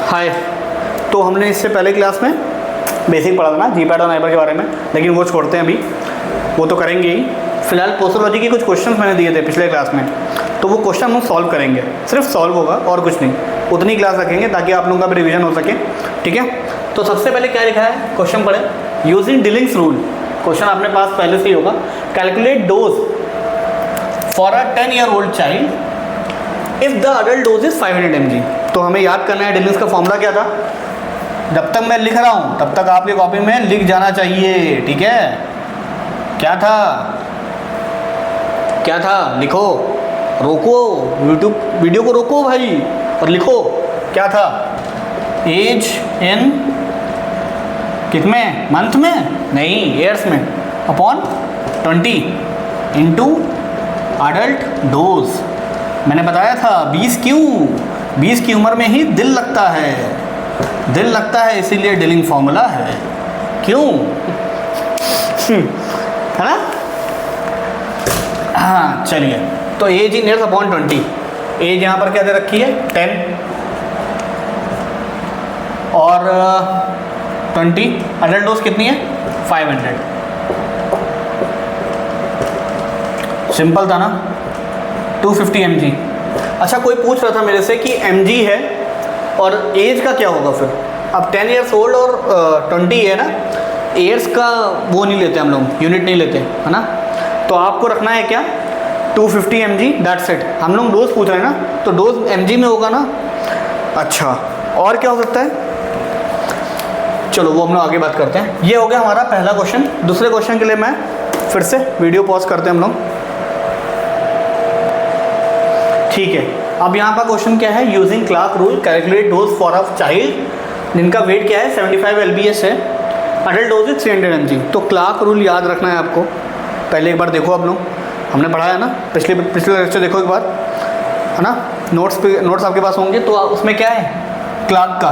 हाय। तो हमने इससे पहले क्लास में बेसिक पढ़ा था ना जीपैड और नाइपर के बारे में, लेकिन वो छोड़ते हैं अभी, वो तो करेंगे ही। फिलहाल पोस्टोलॉजी के कुछ क्वेश्चंस मैंने दिए थे पिछले क्लास में, तो वो क्वेश्चन हम सॉल्व करेंगे, सिर्फ सॉल्व होगा और कुछ नहीं। उतनी क्लास रखेंगे ताकि आप लोगों का भी रिविजन हो सके, ठीक है। तो सबसे पहले क्या लिखा है, क्वेश्चन पढ़े। यूजिंग डिलिंग्स रूल, क्वेश्चन अपने पास पहले से ही होगा। Calculate dose for a 10-year-old child if the adult dose is 500 mg। तो हमें याद करना है डिलिंग्स का फॉर्मूला क्या था। जब तक मैं लिख रहा हूँ तब तक आपकी कॉपी में लिख जाना चाहिए, ठीक है। क्या था, क्या था, लिखो, रोको यूट्यूब वीडियो को, रोको भाई और लिखो। क्या था, एज इन कितने मंथ में, नहीं ईयर्स में, अपॉन 20 इंटू अडल्ट डोज। मैंने बताया था 20 क्यों, 20 की उम्र में ही दिल लगता है, दिल लगता है इसीलिए डिलिंग फॉर्मूला है, क्यों है ना। हाँ चलिए, तो age in years upon 20, age यहाँ पर क्या दे रखी है 10 और 20, अडल्ट डोज कितनी है 500। सिंपल था ना, 250 mg। अच्छा कोई पूछ रहा था मेरे से कि mg है और एज का क्या होगा फिर। अब 10 years old और 20 है ना, ईयर्स का वो नहीं लेते हम लोग, यूनिट नहीं लेते है ना। तो आपको रखना है क्या 250 mg, दैट्स इट। हम लोग डोज पूछ रहे हैं ना, तो डोज mg में होगा ना। अच्छा और क्या हो सकता है, चलो वो हम लोग आगे बात करते हैं। ये हो गया हमारा पहला क्वेश्चन। दूसरे क्वेश्चन के लिए मैं फिर से वीडियो पॉज करते हैं हम लोग, ठीक है। अब यहाँ पर क्वेश्चन क्या है, using Clark rule calculate dose for a child जिनका वेट क्या है 75 lbs है, अडल्ट डोज इज 300 mg। तो क्लार्क रूल याद रखना है आपको। पहले एक बार देखो आप लोग, हमने पढ़ाया ना पिछले लेक्चर, देखो एक बार है ना। नोट्स आपके पास होंगे, तो उसमें क्या है क्लार्क का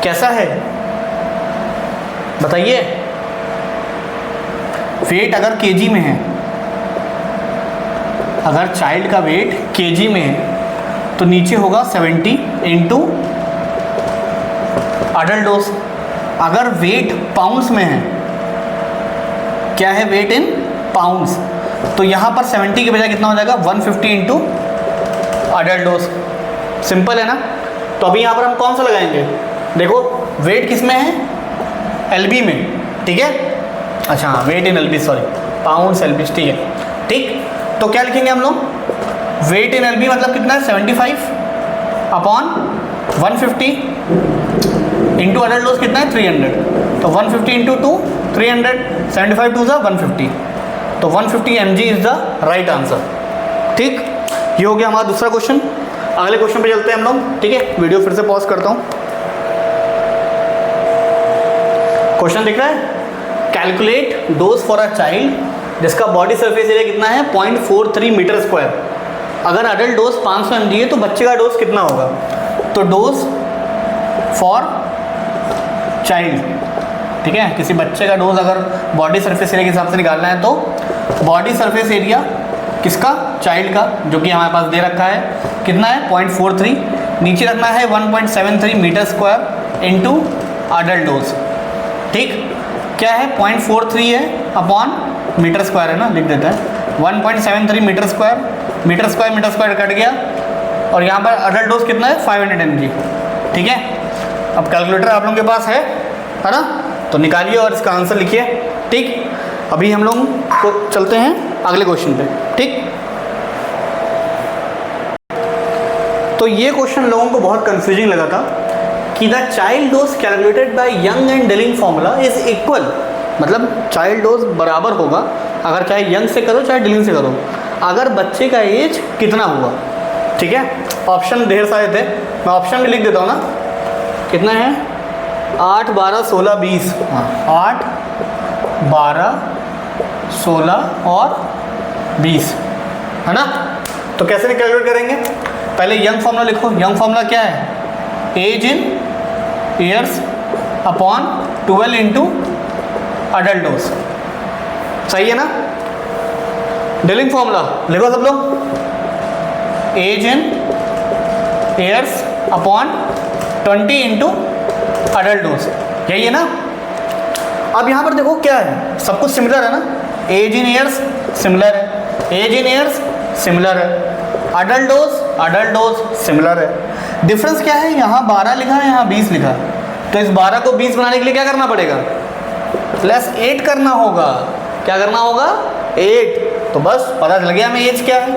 कैसा है बताइए। वेट अगर केजी में है, अगर चाइल्ड का वेट केजी में है तो नीचे होगा 70 इंटू अडल्ट डोज। अगर वेट पाउंड्स में है, क्या है वेट इन पाउंड्स, तो यहाँ पर 70 के बजाय कितना हो जाएगा 150 इंटू अडल्ट डोज। सिंपल है ना। तो अभी यहाँ पर हम कौन सा लगाएंगे, देखो वेट किस में है एलबी में, ठीक है। अच्छा हाँ वेट इन एलबी, सॉरी पाउंड्स एलबी, ठीक है ठीक। तो क्या लिखेंगे हम लोग, वेट इन एलबी मतलब कितना है 75 अपॉन 150 इंटू अडल्ट डोज कितना है 300। तो 150 इंटू 2 300, 75 टू ज़ा 150, तो 150 mg is the right answer, ठीक। ये हो गया हमारा दूसरा क्वेश्चन। अगले क्वेश्चन पे चलते हैं हम लोग, ठीक है। वीडियो फिर से पॉज करता हूँ। क्वेश्चन दिख रहा है, calculate dose for a child जिसका बॉडी सरफेस एरिया कितना है 0.43 मीटर स्क्वायर। अगर अडल्ट डोज 500 mg है तो बच्चे का डोज कितना होगा। तो डोज फॉर चाइल्ड, ठीक है, किसी बच्चे का डोज अगर बॉडी सरफेस एरिया के हिसाब से निकालना है तो बॉडी सरफेस एरिया किसका, चाइल्ड का, जो कि हमारे पास दे रखा है कितना है 0.43, नीचे रखना है 1.73 metre square into adult dose, ठीक। क्या है 0.43 है अपॉन मीटर स्क्वायर है ना, लिख देता है 1.73 metre square, metre square cut गया, और यहाँ पर अडल्ट डोज कितना है 500 mg, ठीक है। अब कैलकुलेटर आप लोगों के पास है ना, तो निकालिए और इसका आंसर लिखिए, ठीक। अभी हम लोग को चलते हैं अगले क्वेश्चन पे, ठीक। तो ये क्वेश्चन लोगों को बहुत कंफ्यूजिंग लगा था कि the child dose calculated by young and dealing formula is equal, मतलब चाइल्ड डोज बराबर होगा अगर चाहे यंग से करो चाहे डिलिंग से करो, अगर बच्चे का एज कितना हुआ, ठीक है। ऑप्शन ढेर सारे थे, मैं ऑप्शन भी लिख देता हूँ ना। कितना है 8, 12, 16, 20, हाँ 8, 12, 16 और 20 है ना। तो कैसे कैलकुलेट करेंगे, पहले यंग फॉर्मूला लिखो। यंग फॉर्मूला क्या है, age in years upon 12 into adult dose, सही है ना। डिलिंग फॉर्मूला लिखो सब लोग, age in years upon 20 into adult dose, यही है ना। अब यहाँ पर देखो क्या है, सब कुछ सिमिलर है ना, एज इन ईयर्स सिमिलर है, एज इन ईयर्स सिमिलर है, अडल्ट डोज सिमिलर है। डिफरेंस क्या है, यहाँ 12 लिखा है, यहाँ 20 लिखा है, तो इस 12 को 20 बनाने के लिए क्या करना पड़ेगा, प्लस 8 करना होगा। क्या करना होगा, 8। तो बस पता चल गया हमें एज क्या है,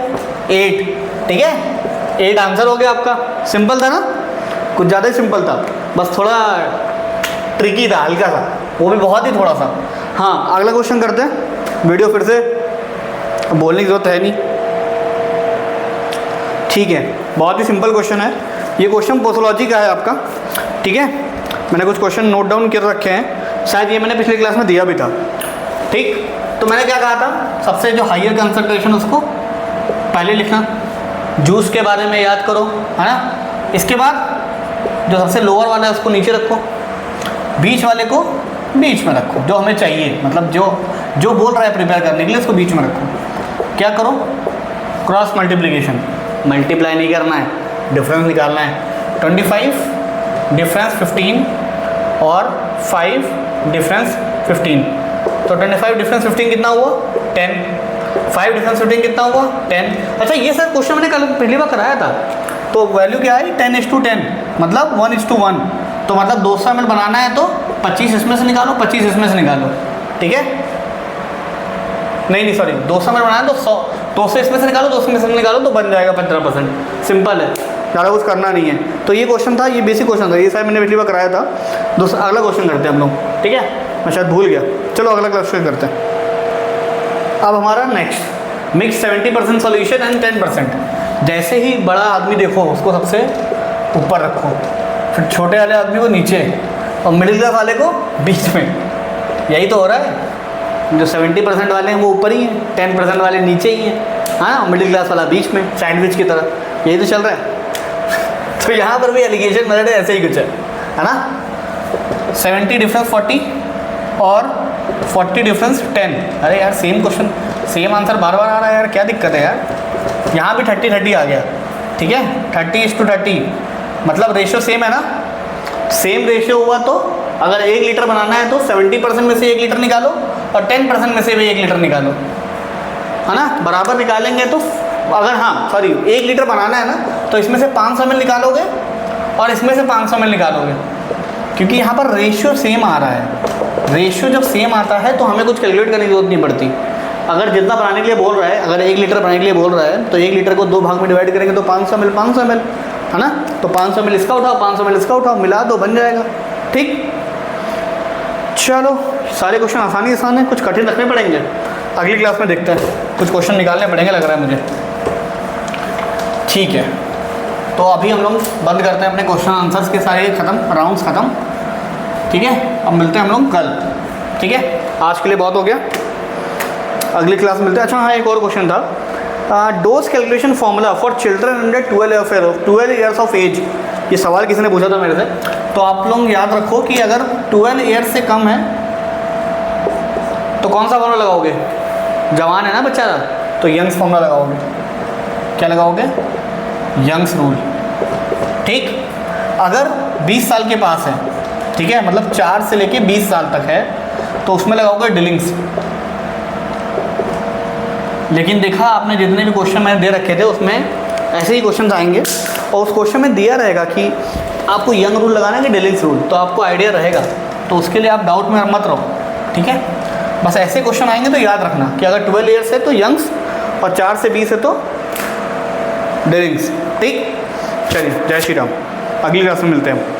8। ठीक है, 8 आंसर हो गया आपका। सिंपल था ना, कुछ ज़्यादा ही सिंपल था, बस थोड़ा ट्रिकी था, हल्का सा, वो भी बहुत ही थोड़ा सा। हाँ, अगला क्वेश्चन करते हैं। वीडियो फिर से बोलने की जरूरत है नहीं, ठीक है। बहुत ही सिंपल क्वेश्चन है ये, क्वेश्चन पोथोलॉजी का है आपका। ठीक है, मैंने कुछ क्वेश्चन नोट डाउन कर रखे हैं, शायद ये मैंने पिछली क्लास में दिया भी था। ठीक, तो मैंने क्या कहा था, सबसे जो हायर कंसंट्रेशन उसको पहले लिखना, जूस के बारे में याद करो, है ना। इसके बाद जो सबसे लोअर वाला है उसको नीचे रखो, बीच वाले को बीच में रखो, जो हमें चाहिए, मतलब जो बोल रहा है प्रिपेयर करने के लिए उसको बीच में रखो। क्या करो, क्रॉस मल्टीप्लिकेशन, मल्टीप्लाई नहीं करना है, डिफरेंस निकालना है। 25 डिफरेंस 15 और 5 डिफरेंस 15, तो 25 डिफरेंस 15 कितना हुआ, 10। 5 डिफरेंस 15 कितना हुआ, 10। अच्छा, ये सर क्वेश्चन मैंने कल पहली बार कराया था, तो वैल्यू क्या आई, 10:10, मतलब 1:1। तो मतलब 200 ml बनाना है तो 25 इसमें से निकालो, 25 इसमें से निकालो। ठीक है, नहीं सॉरी, 200 ml बनाना है तो 200 इसमें से निकालो, 200 में से निकालो, तो बन जाएगा 15%। सिंपल है, ज़्यादा कुछ करना नहीं है। तो ये क्वेश्चन था, ये बेसिक क्वेश्चन था, ये शायद मैंने पिछली बार कराया था। अगला क्वेश्चन करते हैं हम लोग। ठीक है, मैं शायद भूल गया, चलो अगला क्वेश्चन करते हैं। अब हमारा नेक्स्ट, मिक्स 70% सोल्यूशन एंड 10%। जैसे ही बड़ा आदमी देखो उसको सबसे ऊपर रखो, फिर छोटे वाले आदमी को नीचे, और मिडिल क्लास वाले को बीच में। यही तो हो रहा है, जो 70% वाले हैं वो ऊपर ही हैं, 10% वाले नीचे ही हैं, हाँ, मिडिल क्लास वाला बीच में, सैंडविच की तरह। यही तो चल रहा है। तो यहाँ पर भी एलिगेशन मेथड ऐसे ही कुछ है ना। 70 डिफरेंस 40 और 40 डिफरेंस 10। अरे यार, सेम क्वेश्चन सेम आंसर बार बार आ रहा है यार, क्या दिक्कत है यार। यहाँ भी 30-30 आ गया। ठीक है, 30:30, मतलब रेशियो सेम है ना। सेम रेशियो हुआ तो अगर 1 लीटर बनाना है तो 70% में से 1 लीटर निकालो और 10% में से भी 1 लीटर निकालो, है ना। बराबर निकालेंगे तो अगर, हाँ सॉरी, 1 लीटर बनाना है ना तो इसमें से 500 ml निकालोगे और इसमें से 500 ml निकालोगे, क्योंकि यहाँ पर रेशियो सेम आ रहा है। रेशियो जब सेम आता है तो हमें कुछ कैलकुलेट करने की जरूरत नहीं पड़ती। अगर जितना बनाने के लिए बोल रहा है, अगर 1 लीटर बनाने के लिए बोल रहा है तो 1 लीटर को 2 भाग में डिवाइड करेंगे तो 500 ml, है ना। तो 500 ml इसका उठाओ, 500 ml इसका उठाओ, मिला दो, बन जाएगा। ठीक, चलो सारे क्वेश्चन आसान है, कुछ कठिन रखने पड़ेंगे। अगली क्लास में देखते हैं, कुछ क्वेश्चन निकालने पड़ेंगे लग रहा है मुझे। ठीक है, तो अभी हम लोग बंद करते हैं अपने क्वेश्चन आंसर्स के सारे ख़त्म, राउंड्स ख़त्म। ठीक है, अब मिलते हैं हम लोग कल। ठीक है, आज के लिए बहुत हो गया, अगली क्लास में मिलते हैं। अच्छा हाँ, एक और क्वेश्चन था, dose calculation formula for children under 12 years of age. ये सवाल किसी ने पूछा था मेरे से, तो आप लोग याद रखो कि अगर 12 ईयर्स से कम है तो कौन सा फॉर्मूला लगाओगे, जवान है ना बच्चा, तो यंग्स फॉर्मूला लगाओगे। क्या लगाओगे, यंग्स रूल। ठीक, अगर 20 साल के पास है, ठीक है, मतलब 4 से लेके 20 साल तक है, तो उसमें लगाओगे डिलिंग्स। लेकिन देखा आपने, जितने भी क्वेश्चन मैंने दे रखे थे उसमें ऐसे ही क्वेश्चन आएंगे, और उस क्वेश्चन में दिया रहेगा कि आपको यंग रूल लगाना है कि डिलिंग्स रूल, तो आपको आइडिया रहेगा, तो उसके लिए आप डाउट में मत रहो। ठीक है, बस ऐसे क्वेश्चन आएंगे तो याद रखना कि अगर 12 ईयर्स है तो यंग्स और 4 से 20 है तो डिलिंग्स। ठीक, चलिए, जय श्री राम, अगली क्लास में मिलते हैं।